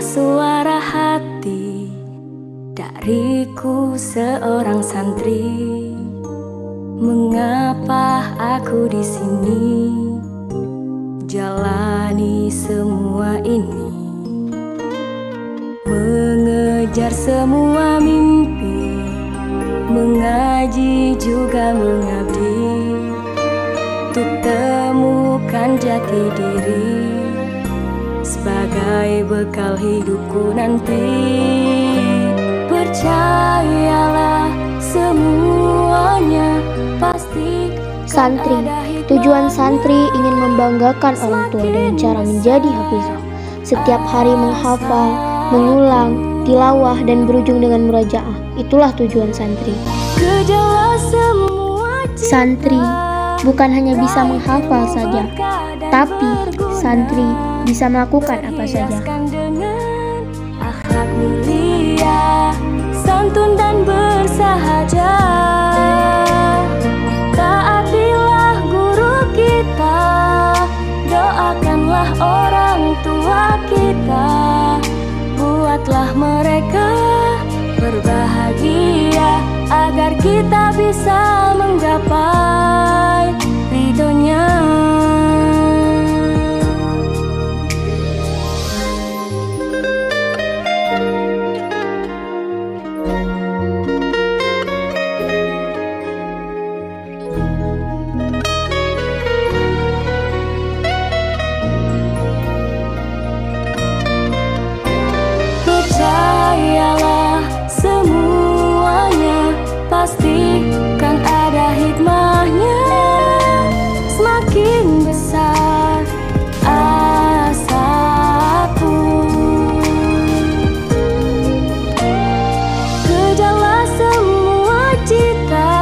suara hati dariku seorang santri. Mengapa aku di sini jalani semua ini, mengejar semua mimpi, mengaji juga mengabdi, untuk temukan jati diri sebagai bekal hidupku nanti. Percayalah semuanya pasti. Santri, tujuan santri ingin membanggakan orang tua dengan cara menjadi hafizah. Setiap hari menghafal, mengulang, tilawah, dan berujung dengan murajaah. Itulah tujuan santri. Santri bukan hanya bisa menghafal saja, tapi santri bisa melakukan apa saja. Akhlak mulia, santun dan bersahaja. Taatilah guru kita, doakanlah orang tua kita, buatlah mereka berbahagia agar kita bisa menggapai ridhonya. Percayalah semuanya pasti kan ada hikmahnya. Semakin besar asaku, kejarlah semua cita,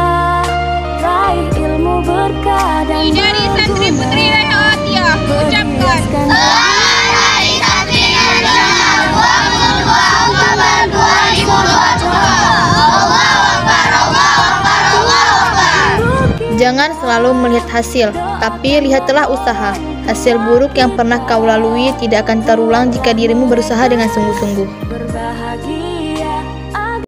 raih ilmu berkah dan dari Santri Putri Rehawatiah ucapkan Jangan selalu melihat hasil, tapi lihatlah usaha. Hasil buruk yang pernah kau lalui tidak akan terulang jika dirimu berusaha dengan sungguh-sungguh. berbahagia.